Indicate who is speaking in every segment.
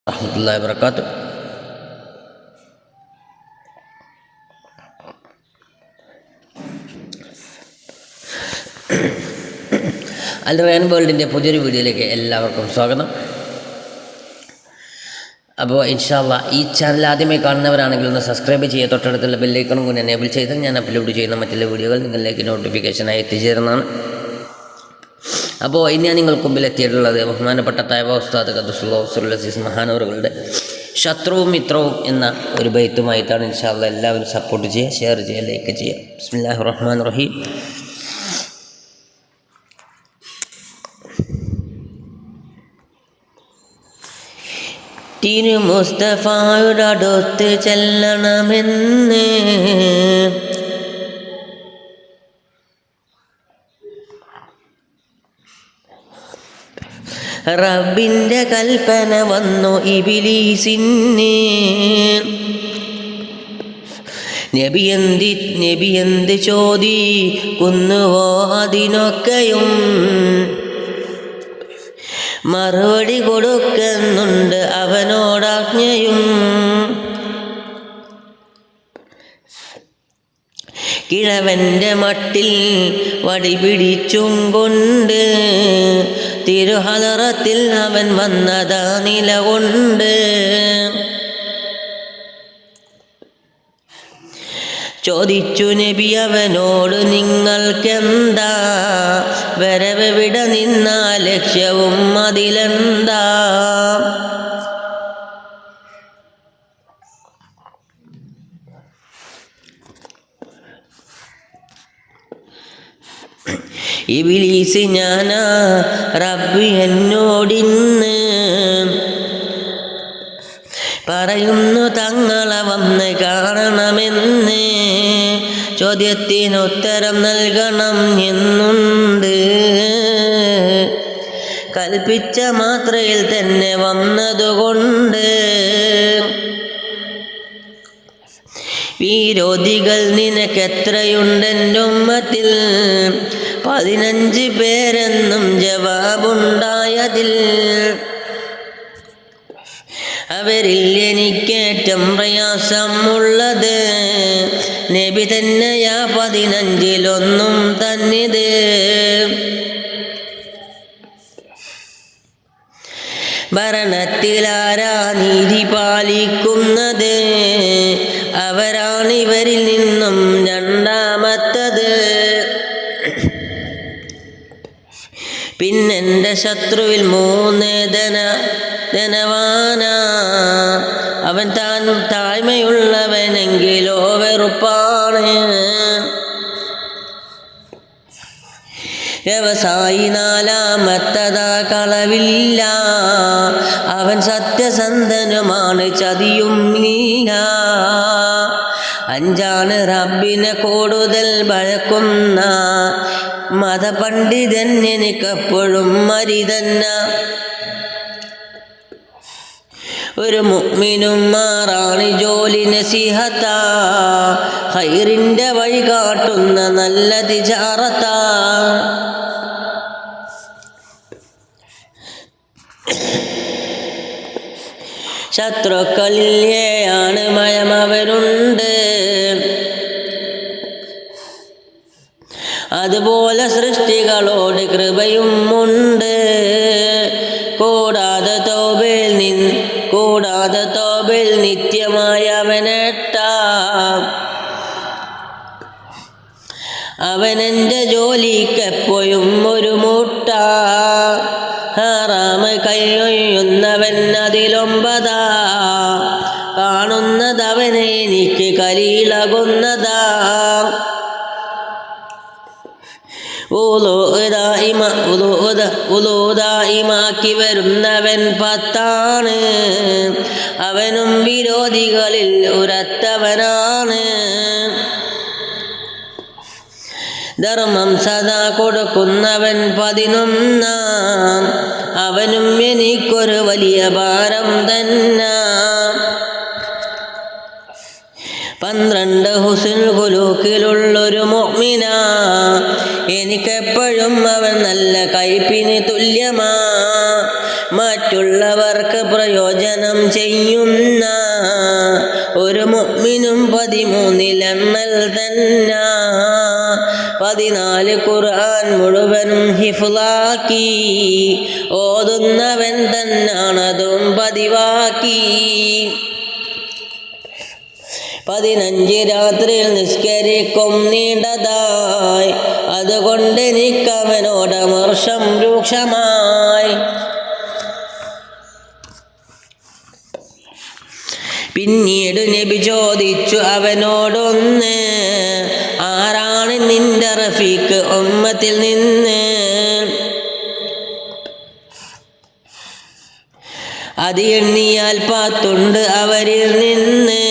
Speaker 1: warahmatullahi wabarakatuh. അൽ Ryan വേൾഡിൻ്റെ പുതിയൊരു വീഡിയോയിലേക്ക് എല്ലാവർക്കും സ്വാഗതം. അപ്പോൾ ഇൻഷാ അല്ലാഹ് ഈ ചാനൽ ആദ്യമായി കാണുന്നവരാണെങ്കിൽ ഒന്ന് സബ്സ്ക്രൈബ് ചെയ്യുക, തൊട്ടടുത്തുള്ള ബെല്ലൈക്കണും കൂടി എനേബിൾ ചെയ്താൽ ഞാൻ അപ്ലോഡ് ചെയ്യുന്ന മറ്റുള്ള വീഡിയോകൾ നിങ്ങളിലേക്ക് നോട്ടിഫിക്കേഷനായി എത്തിച്ചേരുന്നതാണ്. അപ്പോൾ ഇനി ഞാൻ നിങ്ങൾക്ക് മുമ്പിൽ എത്തിയിട്ടുള്ളത് ബഹുമാനപ്പെട്ട തൈബ ഉസ്താദ് ഖദ്ദസുല്ലാഹു സിർറഹുൽ അസീസ് മഹാനവറുകളുടെ ശത്രുവും മിത്രവും എന്ന ഒരു ബൈത്തുമായിട്ടാണ്. ഇൻഷാ അല്ലാഹ് എല്ലാവരും സപ്പോർട്ട് ചെയ്യുക, ഷെയർ ചെയ്യുക, ലൈക്ക് ചെയ്യുക. ബിസ്മില്ലാഹിർ റഹ്മാനിർ റഹീം. തിരു മുസ്തഫായുടെ അടുത്ത് ചെല്ലണമെന്ന് റബ്ബിൻ്റെ കൽപ്പന വന്നു ഇബ്ലീസിന്. നബി എന്ത് ചോദിക്കുന്നുവോ അതിനൊക്കെയും മറുപടി കൊടുക്കുന്നുണ്ട് അവനോടാജ്ഞയും. കിഴവൻ്റെ മട്ടിൽ വടി പിടിച്ചും കൊണ്ട് തിരുഹലറത്തിൽ അവൻ വന്നതാ നിലകൊണ്ട്. ചോദിച്ചു നബി അവനോട്, നിങ്ങൾക്കെന്താ വരവ് വിട നിന്ന ലക്ഷ്യവും അതിലെന്താ? ഇബ്ലീസ് ഞാനാ റബ്ബ് എന്നോടിന്ന് പറയുന്നു തങ്ങളെ വന്ന് കാണണമെന്ന്. ചോദ്യത്തിനുത്തരം നൽകണം എന്നുണ്ട്. കൽപ്പിച്ച മാത്രയിൽ തന്നെ വന്നതുകൊണ്ട് വിരോധികൾ നിനക്കെത്രയുണ്ടെൻ്റെ ഉമ്മത്തിൽ? 15 പേരെന്നും ജവാബുണ്ടായതിൽ. അവരിൽ എനിക്കേറ്റം പ്രയാസമുള്ളത് നബി തന്നെയാ 15-ലൊന്നും തന്നിത്. ഭരണത്തിലാരാ നീതി പാലിക്കുന്നത്? അവരാണിവരിൽ നിന്നും രണ്ടാമത്തത്. പിന്നെൻ്റെ ശത്രുവിൽ 3 ധനവാനാ. അവൻ താനും താഴ്മയുള്ളവനെങ്കിലോ വെറുപ്പാണ്. വ്യവസായി 4-മത്തതാ കളവില്ല. അവൻ സത്യസന്ധനുമാണ്, ചതിയും ഇല്ല. 5 റബ്ബിനെ കൂടുതൽ ഭയക്കുന്ന മതപണ്ഡിതൻ എനിക്കെപ്പോഴും മരിതന്ന. ഒരു മുഅ്മിനും മാറാണ് ജോലി നസീഹത്താ. ഖൈറിൻ്റെ വഴി കാട്ടുന്ന നല്ല തിജാറത്താ. ശത്രുക്കളിലെയാണ് മയമവരുണ്ട്. അതുപോലെ സൃഷ്ടികളോട് കൃപയും ഉണ്ട്. കൂടാതെ തോബിൽ നിത്യമായി അവനെട്ടാം. അവനെൻ്റെ ജോലിക്കെപ്പോഴും ഒരു മുട്ട. ഹറാമ് കഴിയുന്നവൻ അതിലൊമ്പതാ. കാണുന്നതവനെ എനിക്ക് കലീളകുന്നതാ. ഉദായിമാക്കി വരുന്നവൻ 10. അവനും വിരോധികളിൽ ഉരത്തവനാണ്. ധർമ്മം സദാ കൊടുക്കുന്നവൻ 11. അവനും എനിക്കൊരു വലിയ ഭാരം തന്നെ. 12 ഹുസ്നുൽ ഖുലൂഖിലുള്ളൊരു മുഅ്മിനാ. എനിക്കെപ്പോഴും അവൻ നല്ല കയ്പിന് തുല്യമാ. മറ്റുള്ളവർക്ക് പ്രയോജനം ചെയ്യുന്ന ഒരു മുഅ്മിനും 13 എണ്ണൽ തന്നെ. 14 ഖുർആൻ മുഴുവനും ഹിഫ്ളാക്കി ഓതുന്നവൻ തന്നാണതും പതിവാക്കി. 15 രാത്രിയിൽ നിസ്കരിക്കും നീണ്ടതായി, അതുകൊണ്ട് എനിക്കവനോട് അമർഷം രൂക്ഷമായി. പിന്നീട് നബി ചോദിച്ചു അവനോടൊന്ന്, ആരാണ് നിന്റെ റഫീഖ് ഉമ്മത്തിൽ നിന്ന്? അത് എണ്ണിയാൽ 10 അവരിൽ നിന്ന്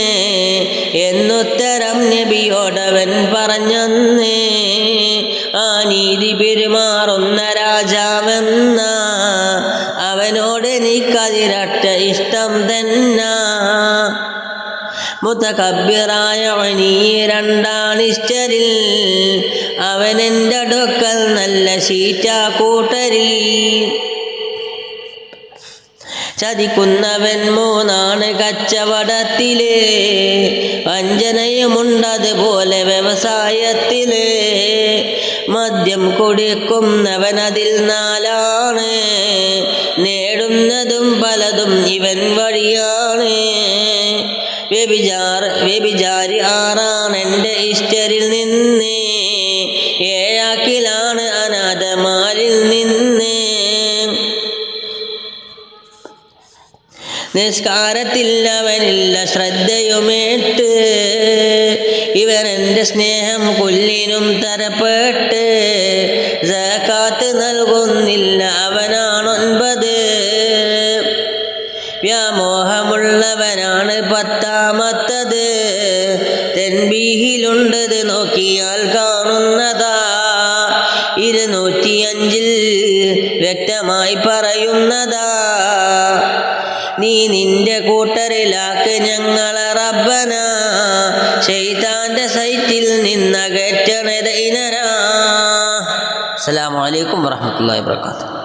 Speaker 1: എന്നുത്തരം നബിയോടവൻ പറഞ്ഞന്ന്. ആ നീതി പെരുമാറുന്ന രാജാവെന്ന അവനോട് എനിക്കതിരട്ട ഇഷ്ടം തന്നെ. മുതകബ്ബിറായ നീ 2 അവനെൻ്റെ അടുക്കൽ നല്ല ശീറ്റാ കൂട്ടരിൽ. ചതിക്കുന്നവൻ 3 കച്ചവടത്തില്, വഞ്ചനയുമുണ്ടതുപോലെ വ്യവസായത്തില്. മദ്യം കുടിക്കുന്നവൻ അതിൽ 4, നേടുന്നതും പലതും ഇവൻ വഴിയാണ്. വ്യഭിചാരി 6 എൻ്റെ ഇഷ്ടരിൽ നിന്ന്, 7 അനാഥമാരിൽ നിന്ന്. നിസ്കാരത്തിൽ അവനില്ല ശ്രദ്ധയുമേട്ട്, ഇവരെൻ്റെ സ്നേഹം കൊല്ലിനും തരപ്പെട്ട്. സകാത്ത് നൽകുന്നില്ല അവനാണ് 9, വ്യാമോഹമുള്ളവനാണ് 10. തൻബീഹിലുണ്ടത് നോക്കിയാൽ കാണുന്നതാ. 205 വ്യക്തമായി പറയുന്നതാ. നീ നിന്റെ കൂട്ടരിലാക്ക് ഞങ്ങളെ റബ്ബന, ശൈത്താന്റെ സൈറ്റിൽ നിന്നകറ്റണ ദൈനരാ. അസ്സലാമു അലൈക്കും വറഹ്മത്തുള്ളാഹി വബറകാതുഹു.